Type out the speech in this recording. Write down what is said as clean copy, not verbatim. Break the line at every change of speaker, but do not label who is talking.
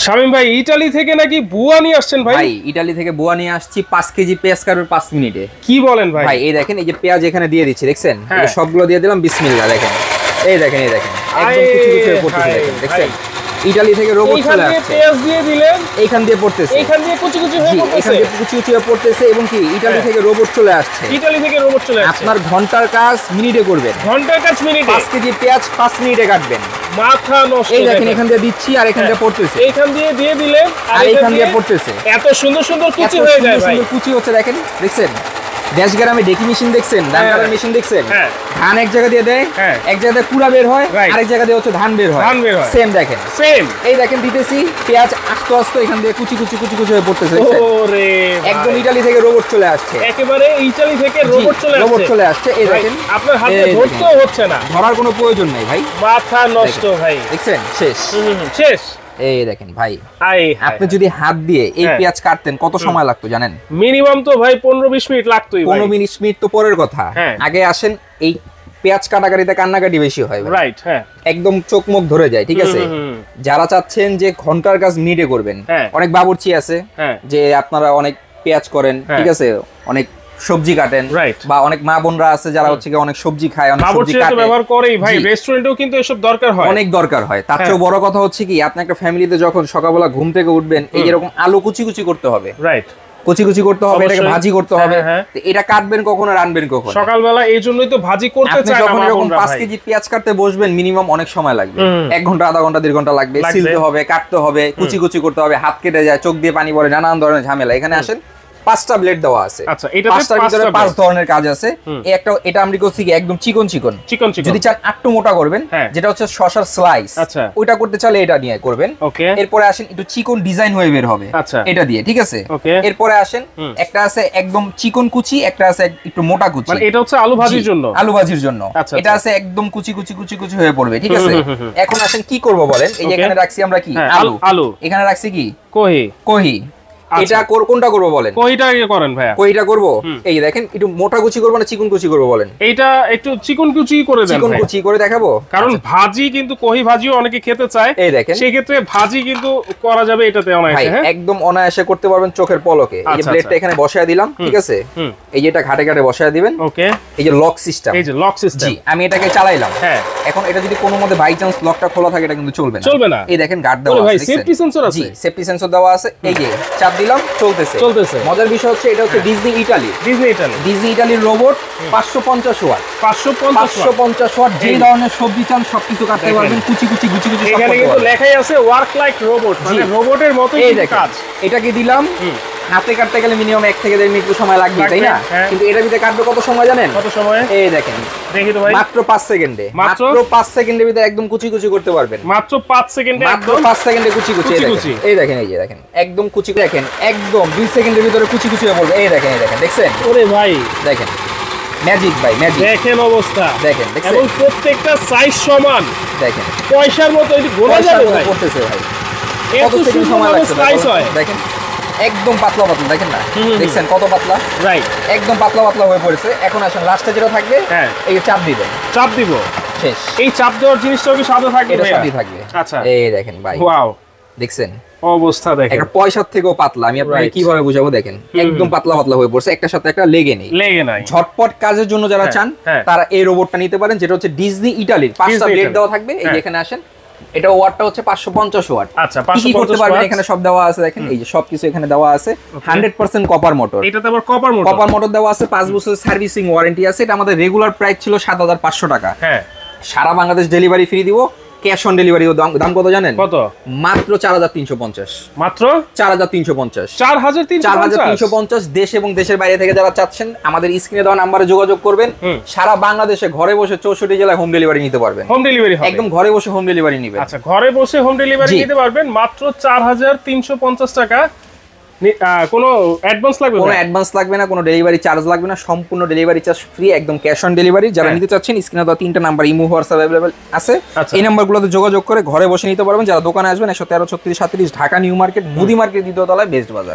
শামীম ভাই ইতালি থেকে নাকি বুয়া নিয়ে আসছেন ভাই?
ভাই ইতালি থেকে বুয়া নিয়ে আসছি 5 কেজি পেঁয়াজ কাটবে 5 মিনিটে।
কি বলেন ভাই?
ভাই এই দেখেন, এই যে পেঁয়াজ এখানে দিয়ে দিচ্ছি, দেখছেন? এই সবগুলো দিয়ে দিলাম, বিসমিল্লাহ। দেখেন এই দেখেন, এই দেখেন একদম কুচি কুচি হয়ে পড়তেছে, দেখেন দেখছেন? ইতালি থেকে রোবট চলে আসছে,
পেঁয়াজ দিয়ে দিলেন,
এইখান দিয়ে পড়তেছে,
এইখান দিয়ে কুচি কুচি হয়ে পড়তেছে,
এখান দিয়ে কুচি কুচি হয়ে পড়তেছে। এবং কি ইতালি থেকে রোবট চলে আসছে,
ইতালি থেকে রোবট চলে আসছে।
আপনার ঘন্টার কাজ মিনিটে করবেন,
ঘন্টার কাজ মিনিটে।
5 কেজি পেঁয়াজ 5 মিনিটে কাটবেন।
মাথা নষ্ট।
এই দেখেন এখান দিয়ে দিচ্ছি আর এখান দিয়ে পড়তেছে,
এইখান দিয়ে দিয়ে দিলেন
আর এখান দিয়ে পড়তেছে।
এত সুন্দর সুন্দর কুচি হয়ে যায় ভাই,
সুন্দর কুচি হচ্ছে। দেখেন দেখছেন? দেশ গ্রামে ডেকি মেশিন দেখছেন, ধান কাটার মেশিন দেখছেন? ধান এক জায়গা দিয়ে দেয়, এক জায়গা দিয়ে কুড়া বের হয়, আরেক জায়গা দিয়ে হচ্ছে ধান বের হয়। সেম দেখেন, সেম। এই দেখেন দিতেছি পেঁয়াজ আস্তে আস্তে এখান দিয়ে কুচি কুচি কুচি কুচি হয়ে পড়তেছে।
ওরে
একদম ইতালি থেকে রোবট চলে আসছে,
একেবারে ইতালি থেকে রোবট চলে আসছে।
এই দেখেন
আপনার হাতে ধরতেও হচ্ছে না,
ধরার কোনো প্রয়োজন নাই ভাই।
মাথা নষ্ট ভাই,
দেখছেন? শেষ
শেষ।
এই দেখেন ভাই, আপনি যদি হাত দিয়ে এই পেঁয়াজ কাটতেন কত সময় লাগতো জানেন?
মিনিমাম তো ভাই 15-20 মিনিট লাগতোই।
15 মিনিট তো পরের কথা, আগে আসেন এই পেঁয়াজ কাটাকাটিতে কান্নাকাটি বেশি হয়, রাইট? হ্যাঁ, একদম চোখ মুখ ধরে যায়, ঠিক আছে? যারা চাচ্ছেন যে ঘন্টার কাজ মিনিটে করবেন, অনেক বাবুর্চি আছে যে আপনারা অনেক পেঁয়াজ করেন, ঠিক আছে, অনেক সবজি কাটেন, বা অনেক মা বোনরা আছে যারা হচ্ছে অনেক সবজি খায়, অনেক সবজি কাটে,
ব্যবহার করেই ভাই। রেস্টুরেন্টেও কিন্তু এসব দরকার হয়,
অনেক দরকার হয়। তার চেয়ে বড় কথা হচ্ছে কি, আপনি একটা ফ্যামিলিতে যখন সকালবেলা ঘুম থেকে উঠবেন, এই এরকম আলু কুচি কুচি করতে হবে, রাইট? কুচি কুচি করতে হবে, এটাকে ভাজি করতে হবে। এটা কাটবেন কখন আর রান্নবেন কখন?
সকালবেলা। এই জন্যই তো ভাজি করতে চাই না।
যখন এরকম 5 কেজি পেঁয়াজ কাটতে বসবেন, মিনিমাম অনেক সময় লাগবে, 1 ঘন্টা, আধা ঘন্টা, 1.5 ঘন্টা লাগবে। ছিলতে হবে, কাটতে হবে, কুচি কুচি করতে হবে, হাত কেটে যায়, চোখ দিয়ে পানি পড়ে, নানান ধরনের ঝামেলা। এখানে আসেন 5টা ব্লেড দেওয়া আছে,
আচ্ছা, এটাতে
5টার ভিতরে 5 ধরনের কাজ আছে। এটা আমরা করছি কি একদম চিকন চিকন। যদি চান একটু মোটা করবেন, যেটা হচ্ছে শসার স্লাইস, ওইটা করতে চাইলে এটা নিয়ে করবেন। এরপরে আসেন একটু চিকন ডিজাইন হয়ে বের হবে, এটা দিয়ে, ঠিক আছে? এরপরে আসেন একটা আছে একদম চিকন কুচি, একটা আছে একটু মোটা কুচি, মানে
এটা হচ্ছে আলু ভাজির জন্য,
আলু ভাজির জন্য। এটা আছে একদম কুচি কুচি কুচি কুচি হয়ে পড়বে, ঠিক আছে? এখন আসেন কি করব বলেন? এই যে এখানে রাখছি আমরা কি আলু, এখানে রাখছি কি কহি। এটা কোনটা করব বলেন?
কইটা করেন ভাইয়া।
কইটা করব। এই দেখেন একটু মোটা কুচি করব না চিকন কুচি করব বলেন?
এইটা একটু চিকন কুচি করে দেন।
চিকন কুচি করে দেখাবো,
কারণ ভাজি কিন্তু কহি ভাজিও অনেকে খেতে চায়।
এই দেখেন,
সেই ক্ষেত্রে ভাজি কিন্তু করা যাবে এটাতে অনায়াসে।
হ্যাঁ, একদম অনায়াসে করতে পারবেন চোখের পলকে। এই যে ব্লেডটা এখানে বসায় দিলাম, ঠিক আছে? এই যে এটা ঘাটে ঘাটে বসায় দিবেন। ওকে, এই যে লক সিস্টেম,
এই যে লক সিস্টেম,
জি, আমি এটাকে চালাইলাম। হ্যাঁ, এখন এটা যদি কোনো মতে বাই চান্স লকটা খোলা থাকে, এটা কিন্তু চলবে না। এই দেখেন গার্ড দেওয়া আছে,
ভাই সেফটি সেন্সর আছে।
জি, সেফটি সেন্সর দেওয়া আছে। এই যে চাপ দিলাম, চলতেছে। মজার বিষয় হচ্ছে এটা হচ্ছে ডিজনি ইটালির রোবট, 550 ওয়াট, 550 ওয়াট। যে ধরনের সবজি চান সবকিছু কাটতে পারবেন, কুচি কুচি গুচি গুচি।
এখানে কিন্তু লেখাই আছে ওয়ার্ক লাইক রোবট, মানে রোবটের মতই কাজ।
এটাকে দিলাম, হাতে কাটতে গেলে মিনিমাম 1 থেকে 1.5 মিনিট সময় লাগবে, তাই না? কিন্তু এটা ভিতরে কাটবে কত সময় জানেন? কত সময়? এই দেখেন, দেখি তো ভাই, মাত্র 5 সেকেন্ডে, মাত্র 5 সেকেন্ডের ভিতরে একদম কুচি কুচি করতে পারবেন। মাত্র 5 সেকেন্ডে, মাত্র 5 সেকেন্ডে কুচি কুচি। এই দেখেন, এই যে দেখেন একদম কুচি, দেখেন একদম 2 সেকেন্ডের ভিতরে কুচি কুচি হয়ে পড়বে। এই দেখেন, এই দেখেন, দেখছেন? ওরে ভাই দেখেন, ম্যাজিক ভাই, ম্যাজিক। দেখেন অবস্থা, দেখেন, দেখছেন? এবং প্রত্যেকটা সাইজ সমান, দেখেন পয়সার মতো। এটি গোলা যাবে ভাই, করতেছে ভাই। কত সেকেন্ড সময় লাগছে দেখেন, একদম পাতলা পাতলা, দেখেন না? দেখছেন কত পাতলা? রাইট, একদম পাতলা পাতলা হয়ে পড়েছে। এখন আসেন লাস্টে যেটা থাকবে, এই চাপ দিবেন, চাপ দিব, শেষ। এই চাপ দেওয়ার জিনিসটাও কি সাথে থাকবে? এটা সাথে থাকবে। আচ্ছা, এই দেখেন ভাই, ওয়াও, দেখছেন অবস্থা? দেখেন একটা পয়সার থেকেও পাতলা। আমি আপনাকে কিভাবে বুঝাবো, দেখেন একদম পাতলা পাতলা হয়ে পড়ছে, একটা সাথে একটা লেগে নেই। ঝটপট কাজের জন্য যারা চান তারা এই রোবটটা নিতে পারেন, যেটা হচ্ছে ডিজনি ইটালির। 5টা ব্লেড দেওয়া থাকবে। এই যে এখানে আসেন, এটা ওয়াটটা হচ্ছে 550 ওয়াট। আচ্ছা, কি করতে পারবেন এখানে সব দেওয়া আছে, দেখেন এই যে সবকিছু এখানে দেওয়া আছে। 100% কপার মোটর। এটাতে আবার কপার মোটর দেওয়া আছে, 5 বছরের সার্ভিসিং ওয়ারেন্টি আছে। এটা আমাদের রেগুলার প্রাইস ছিল 7500 টাকা। হ্যাঁ, সারা বাংলাদেশ ডেলিভারি ফ্রি দিব। ক্যাশ অন ডেলিভারি দাম কত জানেন? কত? মাত্র 4350। মাত্র 4350। 4350 দেশ এবং দেশের বাইরে থেকে যারা চাচ্ছেন আমাদের স্ক্রিনে দেওয়া নম্বরে যোগাযোগ করবেন। সারা বাংলাদেশে ঘরে বসে 64 জেলায় হোম ডেলিভারি নিতে পারবেন। হোম ডেলিভারি একদম ঘরে বসে হোম ডেলিভারি নেবেন। আচ্ছা, ঘরে বসে হোম ডেলিভারি নিতে পারবেন মাত্র 4350 টাকা। কোনো অ্যাডভান্স লাগবে? কোনো অ্যাডভান্স লাগবে না, কোনো ডেলিভারি চার্জ লাগবে না, সম্পূর্ণ ডেলিভারি চার্জ ফ্রি, একদম ক্যাশ অন ডেলিভারি। যারা নিতে চাচ্ছেন স্ক্রিনে দেওয়া 3টা নাম্বার ইমো হোয়াটসঅ্যাপ अवेलेबल আছে, এই নাম্বারগুলোতে যোগাযোগ করে ঘরে বসে নিতে পারবেন। যারা দোকানে আসবেন 113 36 37 ঢাকা নিউ মার্কেট মুদি মার্কেট দ্বিতীয় তলায় বেস্ট বাজার।